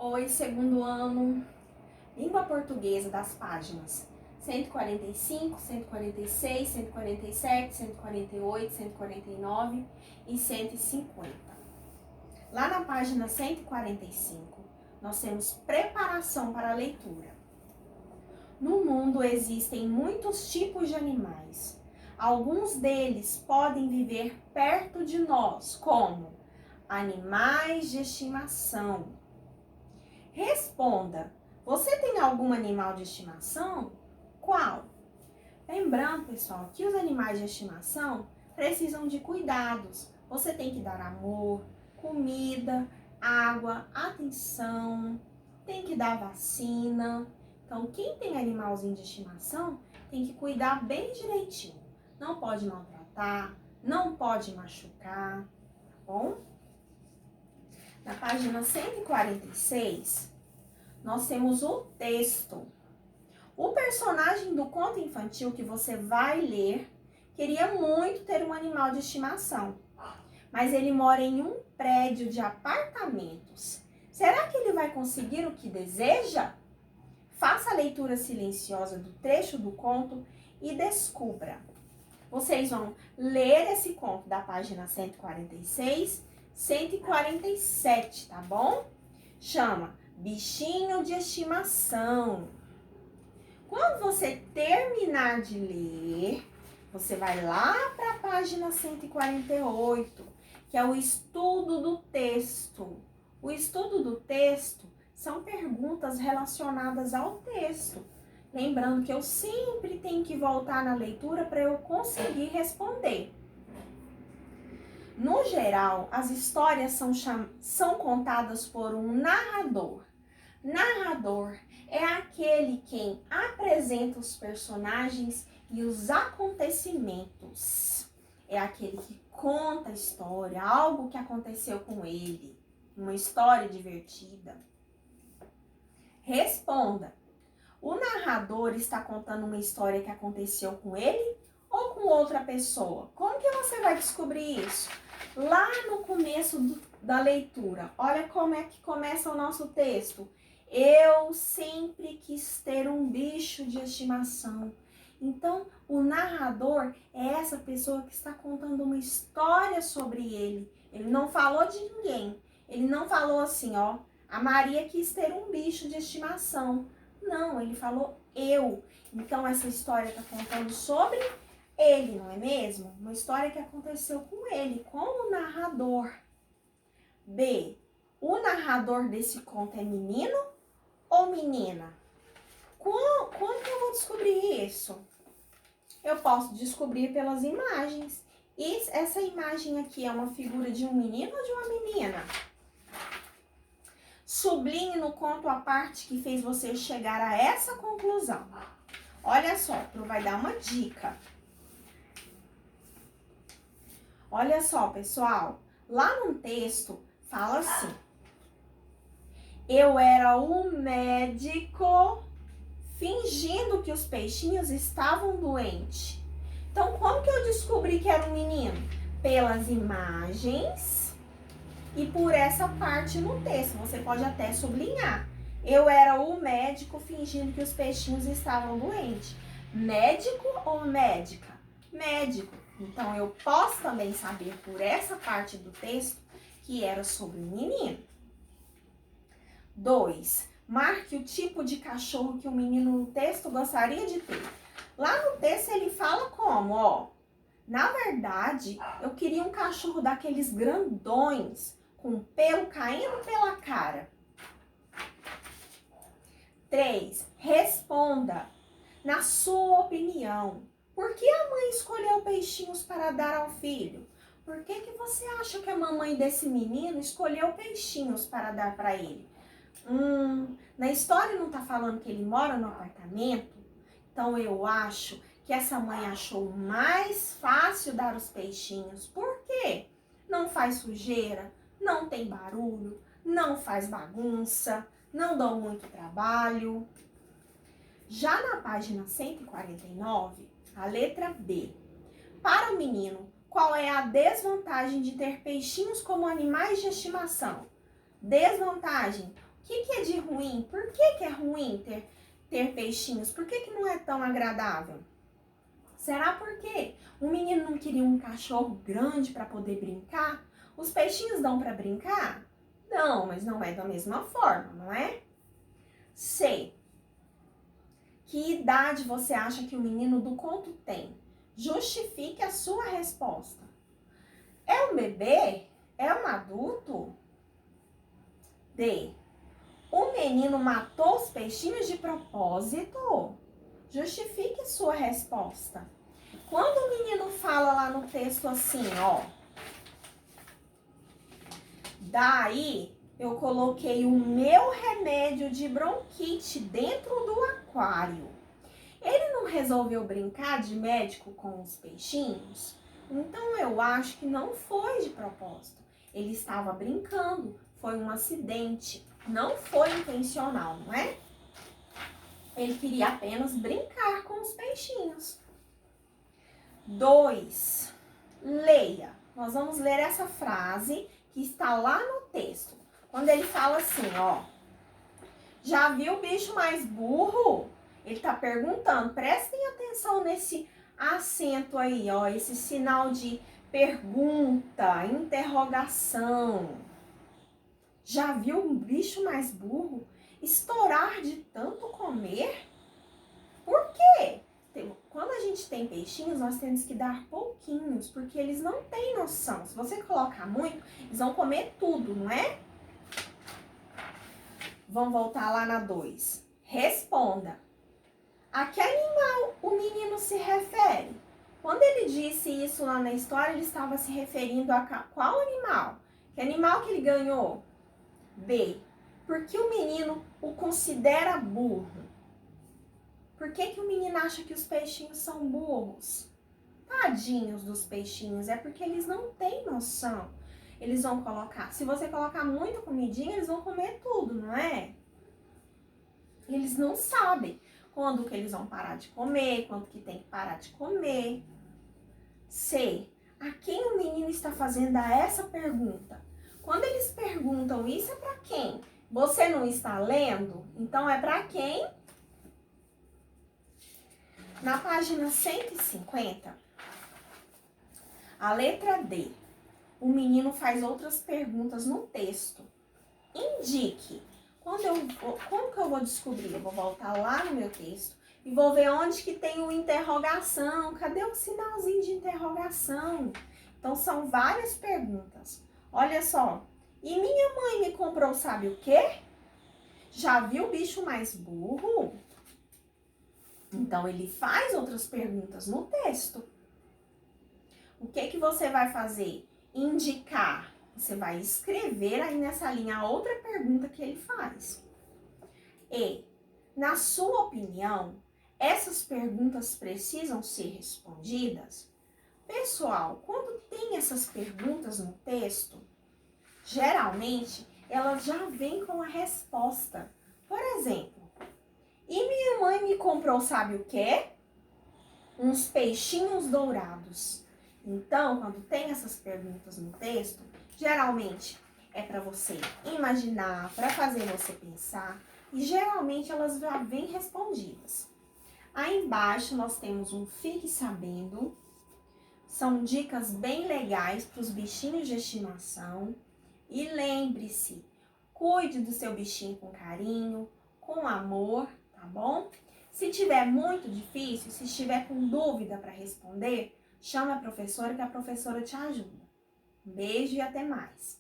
Oi, segundo ano, língua portuguesa das páginas 145, 146, 147, 148, 149 e 150. Lá na página 145, nós temos preparação para a leitura. No mundo existem muitos tipos de animais. Alguns deles podem viver perto de nós, como animais de estimação. Responda, você tem algum animal de estimação? Qual? Lembrando, pessoal, que os animais de estimação precisam de cuidados. Você tem que dar amor, comida, água, atenção, tem que dar vacina. Então, quem tem animalzinho de estimação tem que cuidar bem direitinho. Não pode maltratar, não pode machucar, tá bom? Na página 146, nós temos o texto. O personagem do conto infantil que você vai ler queria muito ter um animal de estimação, mas ele mora em um prédio de apartamentos. Será que ele vai conseguir o que deseja? Faça a leitura silenciosa do trecho do conto e descubra. Vocês vão ler esse conto da página 146, 147, tá bom? Chama Bichinho de Estimação. Quando você terminar de ler, você vai lá para a página 148, que é o estudo do texto. O estudo do texto são perguntas relacionadas ao texto. Lembrando que eu sempre tenho que voltar na leitura para eu conseguir responder. No geral, as histórias são contadas por um narrador. Narrador é aquele quem apresenta os personagens e os acontecimentos. É aquele que conta a história, algo que aconteceu com ele, uma história divertida. Responda. O narrador está contando uma história que aconteceu com ele ou com outra pessoa? Como que você vai descobrir isso? Lá no começo da leitura, olha como é que começa o nosso texto. Eu sempre quis ter um bicho de estimação. Então, o narrador é essa pessoa que está contando uma história sobre ele. Ele não falou de ninguém. Ele não falou assim, ó, a Maria quis ter um bicho de estimação. Não, ele falou eu. Então, essa história está contando sobre ele, não é mesmo? Uma história que aconteceu com ele, com o narrador. B. O narrador desse conto é menino ou menina? Como que eu vou descobrir isso? Eu posso descobrir pelas imagens. E essa imagem aqui é uma figura de um menino ou de uma menina? Sublinhe no conto a parte que fez você chegar a essa conclusão. Olha só, Pro vai dar uma dica. Olha só, pessoal. Lá no texto, fala assim. Eu era o médico fingindo que os peixinhos estavam doentes. Então, como que eu descobri que era um menino? Pelas imagens e por essa parte no texto. Você pode até sublinhar. Eu era o médico fingindo que os peixinhos estavam doentes. Médico ou médica? Médico. Então, eu posso também saber por essa parte do texto que era sobre o menino. 2. Marque o tipo de cachorro que o menino no texto gostaria de ter. Lá no texto ele fala como, ó. Na verdade, eu queria um cachorro daqueles grandões, com pelo caindo pela cara. 3. Responda. Na sua opinião, por que a mãe escolheu peixinhos para dar ao filho? Por que você acha que a mamãe desse menino escolheu peixinhos para dar para ele? Na história não está falando que ele mora no apartamento? Então eu acho que essa mãe achou mais fácil dar os peixinhos. Por quê? Não faz sujeira, não tem barulho, não faz bagunça, não dão muito trabalho. Já na página 149, a letra B. Para o menino, qual é a desvantagem de ter peixinhos como animais de estimação? Desvantagem. O que que é de ruim? Por que é ruim ter peixinhos? Por que não é tão agradável? Será porque o menino não queria um cachorro grande para poder brincar? Os peixinhos dão para brincar? Não, mas não é da mesma forma, não é? C. Que idade você acha que o menino do conto tem? Justifique a sua resposta. É um bebê? É um adulto? D. O menino matou os peixinhos de propósito? Justifique a sua resposta. Quando o menino fala lá no texto assim, ó. Daí, eu coloquei o meu remédio de bronquite dentro do aquário. Ele não resolveu brincar de médico com os peixinhos? Então, eu acho que não foi de propósito. Ele estava brincando, foi um acidente. Não foi intencional, não é? Ele queria apenas brincar com os peixinhos. 2. Leia. Nós vamos ler essa frase que está lá no texto. Quando ele fala assim, ó. Já viu o bicho mais burro? Ele está perguntando. Prestem atenção nesse acento aí, ó. Esse sinal de pergunta, interrogação. Já viu um bicho mais burro estourar de tanto comer? Por quê? Quando a gente tem peixinhos, nós temos que dar pouquinhos, porque eles não têm noção. Se você colocar muito, eles vão comer tudo, não é? Vamos voltar lá na 2. Responda. A que animal o menino se refere? Quando ele disse isso lá na história, ele estava se referindo a qual animal? Que animal que ele ganhou? B. Por que o menino o considera burro? Por que o menino acha que os peixinhos são burros? Tadinhos dos peixinhos, é porque eles não têm noção. Eles vão colocar, se você colocar muita comidinha, eles vão comer tudo, não é? Eles não sabem quando que eles vão parar de comer, quando que tem que parar de comer. C. A quem o menino está fazendo essa pergunta? Quando eles perguntam isso, é para quem? Você não está lendo? Então é para quem? Na página 150, a letra D, o menino faz outras perguntas no texto. Indique. Como que eu vou descobrir? Eu vou voltar lá no meu texto e vou ver onde que tem o interrogação. Cadê o sinalzinho de interrogação? Então, são várias perguntas. Olha só. E minha mãe me comprou sabe o quê? Já viu o bicho mais burro? Então, ele faz outras perguntas no texto. O que você vai fazer? Indicar. Você vai escrever aí nessa linha a outra pergunta que ele faz. E, na sua opinião, essas perguntas precisam ser respondidas? Pessoal, quando tem essas perguntas no texto, geralmente elas já vêm com a resposta. Por exemplo, e minha mãe me comprou sabe o quê? Uns peixinhos dourados. Então, quando tem essas perguntas no texto, geralmente é para você imaginar, para fazer você pensar, e geralmente elas já vêm respondidas. Aí embaixo nós temos um Fique Sabendo, são dicas bem legais para os bichinhos de estimação. E lembre-se, cuide do seu bichinho com carinho, com amor, tá bom? Se tiver muito difícil, se estiver com dúvida para responder, chama a professora que a professora te ajuda. Um beijo e até mais!